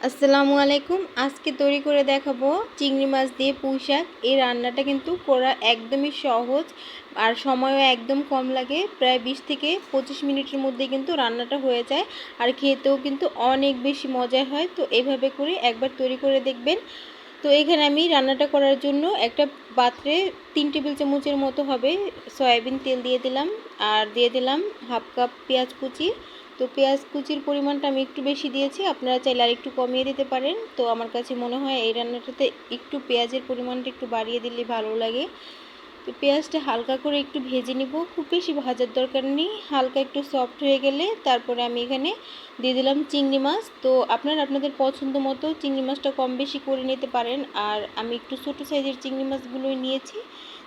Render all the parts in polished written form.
আসসালামু আলাইকুম। আজকে তৈরি করে দেখাবো চিংড়ি মাছ দিয়ে পুঁই শাক। এই রান্নাটা কিন্তু করা একদমই সহজ আর সময়ও একদম কম লাগে। প্রায় 20 থেকে 25 মিনিটের মধ্যে কিন্তু রান্নাটা হয়ে যায় আর খেতেও কিন্তু অনেক বেশি মজা হয়। তো এইভাবে করে একবার তৈরি করে দেখবেন। তো এখানে আমি রান্নাটা করার জন্য একটা পাত্রে 3 টেবিল চামচের মতো হবে সয়াবিন তেল দিয়ে দিলাম আর দিয়ে দিলাম হাফ কাপ পেঁয়াজ কুচি। তো পেঁয়াজ কুচির পরিমাণটা আমি একটু বেশি দিয়েছি, আপনারা চাইলে আর একটু কমিয়ে দিতে পারেন। তো আমার কাছে মনে হয় এই রান্নাটাতে একটু পেঁয়াজের পরিমাণটা একটু বাড়িয়ে দিলে ভালো লাগে। তো পেঁয়াজটা হালকা করে একটু ভেজে নিব, খুব বেশি ভাজার দরকার নেই। হালকা একটু সফট হয়ে গেলে তারপরে আমি এখানে দিয়ে দিলাম চিংড়ি মাছ। তো আপনারা আপনাদের পছন্দ মতো চিংড়ি মাছটা কম বেশি করে নিতে পারেন। আর আমি একটু ছোটো সাইজের চিংড়ি মাছগুলোই নিয়েছি।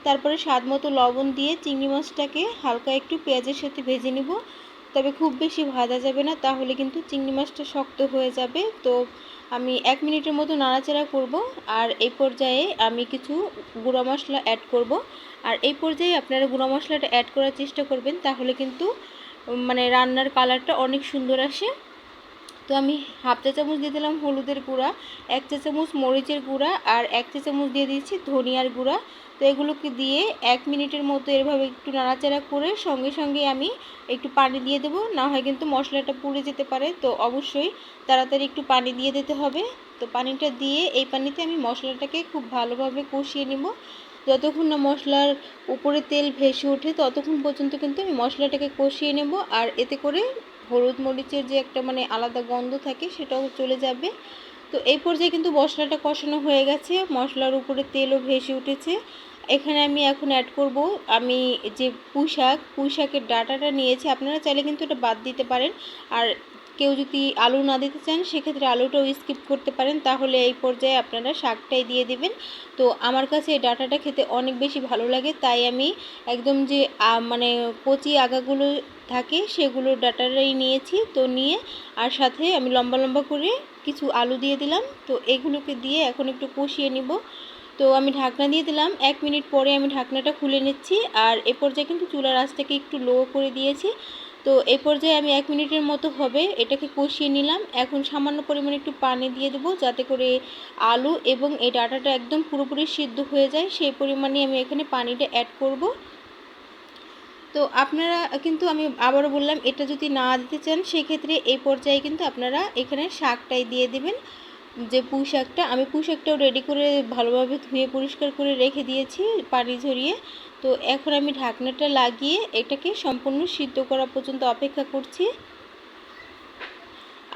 তারপরে স্বাদ মতো লবণ দিয়ে চিংড়ি মাছটাকে হালকা একটু পেঁয়াজের সাথে ভেজে নিব, তবে খুব বেশি ভাজা যাবে না, তাহলে কিন্তু চিংড়ি মাছটা শক্ত হয়ে যাবে। তো আমি 1 মিনিটের মতো নাড়াচাড়া করব। আর এই পর্যায়ে আমি কিছু গুঁড়া মশলা অ্যাড করব। আর এই পর্যায়ে আপনারা গুঁড়া মশলাটা অ্যাড করার চেষ্টা করবেন, তাহলে কিন্তু মানে রান্নার কালারটা অনেক সুন্দর আসে। তো আমি হাফ চা চামচ দিয়ে দিলাম হলুদের গুঁড়া, 1 চা চামচ মরিচের গুঁড়া আর 1 চা চামচ দিয়ে দিয়েছি ধনিয়ার গুঁড়া। তো এগুলোকে দিয়ে 1 মিনিটের মতো এভাবে একটু নাড়াচাড়া করে সঙ্গে সঙ্গে আমি একটু পানি দিয়ে দেবো, না হয় কিন্তু মশলাটা পুড়ে যেতে পারে। তো অবশ্যই তাড়াতাড়ি একটু পানি দিয়ে দিতে হবে। তো পানিটা দিয়ে এই পানিতে আমি মশলাটাকে খুব ভালোভাবে কষিয়ে নিব। যতক্ষণ না মশলার উপরে তেল ভেসে ওঠে ততক্ষণ পর্যন্ত কিন্তু আমি মশলাটাকে কষিয়ে নেব। আর এতে করে হলুদ মরিচের যে একটা মানে আলাদা গন্ধ থাকে সেটাও চলে যাবে। তো এই পর্যায়ে কিন্তু মশলাটা কষানো হয়ে গেছে, মশলার উপরে তেলও ভেসে উঠেছে। এখানে আমি এখন অ্যাড করব আমি যে পুঁই শাকের ডাঁটাটা নিয়েছি, আপনারা চাইলে কিন্তু এটা বাদ দিতে পারেন। আর কেউ যদি আলু না দিতে চান সেক্ষেত্রে আলুটাও স্কিপ করতে পারেন, তাহলে এই পর্যায়ে আপনারা শাকটাই দিয়ে দিবেন। তো আমার কাছে এই ডাঁটাটা খেতে অনেক বেশি ভালো লাগে, তাই আমি একদম যে মানে কচি আগাগুলো থাকে সেগুলো ডাঁটাটাই নিয়েছি। তো নিয়ে আর সাথে আমি লম্বা লম্বা করে কিছু আলু দিয়ে দিলাম। তো এগুলোকে দিয়ে এখন একটু কষিয়ে নিব। তো আমি ঢাকনা দিয়ে দিলাম, 1 মিনিট পরে আমি ঢাকনাটা খুলে নিচ্ছি। আর এ পর্যায়ে কিন্তু চুলার আঁচটাকে একটু লো করে দিয়েছি। তো এই পর্যায়ে আমি 1 মিনিটের মতো হবে এটাকে কষিয়ে নিলাম। এখন সামান্য পরিমাণে একটু পানি দিয়ে দেবো, যাতে করে আলু এবং এই ডাঁটাটা একদম পুরোপুরি সিদ্ধ হয়ে যায়, সেই পরিমাণে আমি এখানে পানিটা অ্যাড করব। তো আপনারা কিন্তু আমি আবারও বললাম, এটা যদি না দিতে চান সেক্ষেত্রে এই পর্যায়ে কিন্তু আপনারা এখানে শাকটাই দিয়ে দেবেন। যে পুঁই শাকটা, আমি পুঁই শাকটাও রেডি করে ভালোভাবে ধুয়ে পরিষ্কার করে রেখে দিয়েছি পানি ঝরিয়ে। তো এখন আমি ঢাকনাটা লাগিয়ে এটাকে সম্পূর্ণ সিদ্ধ করা পর্যন্ত অপেক্ষা করছি।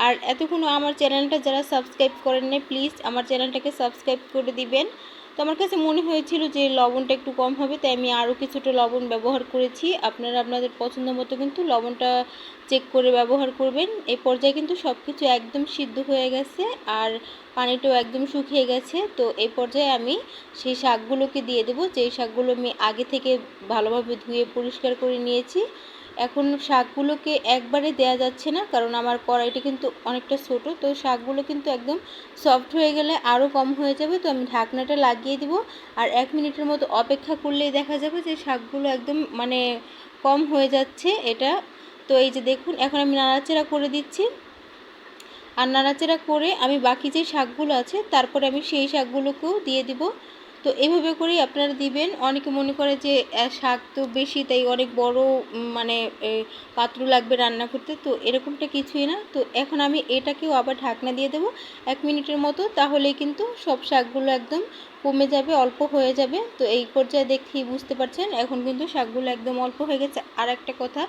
আর এতক্ষণ আমার চ্যানেলটা যারা সাবস্ক্রাইব করেন না, প্লিজ আমার চ্যানেলটাকে সাবস্ক্রাইব করে দিবেন। তো আমার কাছে মনে হয়েছিল যে লবণটা একটু কম হবে, তাই আমি আরও কিছুটা লবণ ব্যবহার করেছি। আপনারা আপনাদের পছন্দ মতো কিন্তু লবণটা চেক করে ব্যবহার করবেন। এই পর্যায়ে কিন্তু সব কিছু একদম সিদ্ধ হয়ে গেছে আর পানিটাও একদম শুকিয়ে গেছে। তো এই পর্যায়ে আমি সেই শাকগুলোকে দিয়ে দেবো, যেই শাকগুলো আমি আগে থেকে ভালোভাবে ধুয়ে পরিষ্কার করে নিয়েছি। এখন শাকগুলোকে একবারে দেয়া যাচ্ছে না, কারণ আমার কড়াইটা কিন্তু অনেকটা ছোট। তো শাকগুলো কিন্তু একদম সফট হয়ে গেলে আরও কম হয়ে যাবে। তো আমি ঢাকনাটা লাগিয়ে দিব আর 1 মিনিটের মতো অপেক্ষা করলেই দেখা যাবে যে শাকগুলো একদম মানে কম হয়ে যাচ্ছে এটা। তো এই যে দেখুন, এখন আমি নাড়াচাড়া করে দিচ্ছি। আর নাড়াচাড়া করে আমি বাকি যে শাকগুলো আছে তারপরে আমি সেই শাকগুলোকেও দিয়ে দিব। তো এইভাবে করেই আপনারা দিবেন। অনেকে মনে করে যে শাক তো বেশি, তাই অনেক বড় মানে পাত্র লাগবে রান্না করতে, তো এরকমটা কিছুই না। তো এখন আমি এটাকেও আবার ঢাকনা দিয়ে দেবো 1 মিনিটের মতো, তাহলেই কিন্তু সব শাকগুলো একদম কমে যাবে, অল্প হয়ে যাবে। তো এই পর্যায়ে দেখেই বুঝতে পারছেন এখন কিন্তু শাকগুলো একদম অল্প হয়ে গেছে। আর একটা কথা,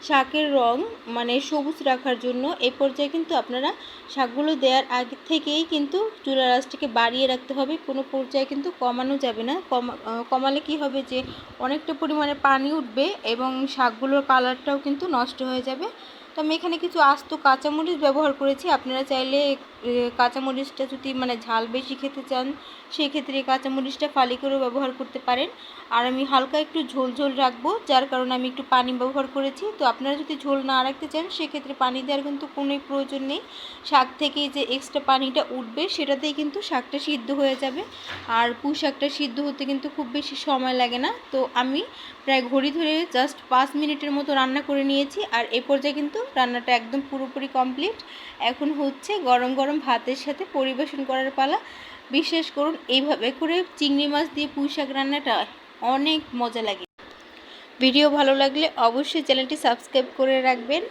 শাকের রং মানে সবুজ রাখার জন্য এই পর্যায়ে কিন্তু আপনারা শাকগুলো দেওয়ার আগে থেকেই কিন্তু চুলার আঁচটাকে বাড়িয়ে রাখতে হবে, কোনো পর্যায়ে কিন্তু কমানো যাবে না। কমালে কি হবে যে অনেকটা পরিমাণে পানি উঠবে এবং শাকগুলোর কালারটাও কিন্তু নষ্ট হয়ে যাবে। তো আমি এখানে কিছু আস্ত কাঁচামরিচ ব্যবহার করেছি, আপনারা চাইলে কাঁচামরিচটা যদি মানে ঝাল বেশি খেতে চান সেক্ষেত্রে কাঁচামরিচটা ফালি করেও ব্যবহার করতে পারেন। আর আমি হালকা একটু ঝোল ঝোল রাখবো, যার কারণে আমি একটু পানি ব্যবহার করেছি। তো আপনারা যদি ঝোল না রাখতে চান সেক্ষেত্রে পানি দেওয়ার কিন্তু কোনোই প্রয়োজন নেই। শাক থেকে যে এক্সট্রা পানিটা উঠবে সেটাতেই কিন্তু শাকটা সিদ্ধ হয়ে যাবে। আর পুঁই শাকটা সিদ্ধ হতে কিন্তু খুব বেশি সময় লাগে না। তো আমি প্রায় ঘড়ি ধরে জাস্ট 5 মিনিটের মতো রান্না করে নিয়েছি। আর এই পর্যায়ে কিন্তু রান্নাটা একদম পুরোপুরি কমপ্লিট। এখন হচ্ছে গরম গরম ভাতের সাথে পরিবেশন করার পালা। বিশ্বাস করুন এইভাবে করে চিংড়ি মাছ দিয়ে পুঁই শাক রান্নাটা অনেক মজা লাগে। ভিডিও ভালো লাগলে অবশ্যই চ্যানেলটি সাবস্ক্রাইব করে রাখবেন।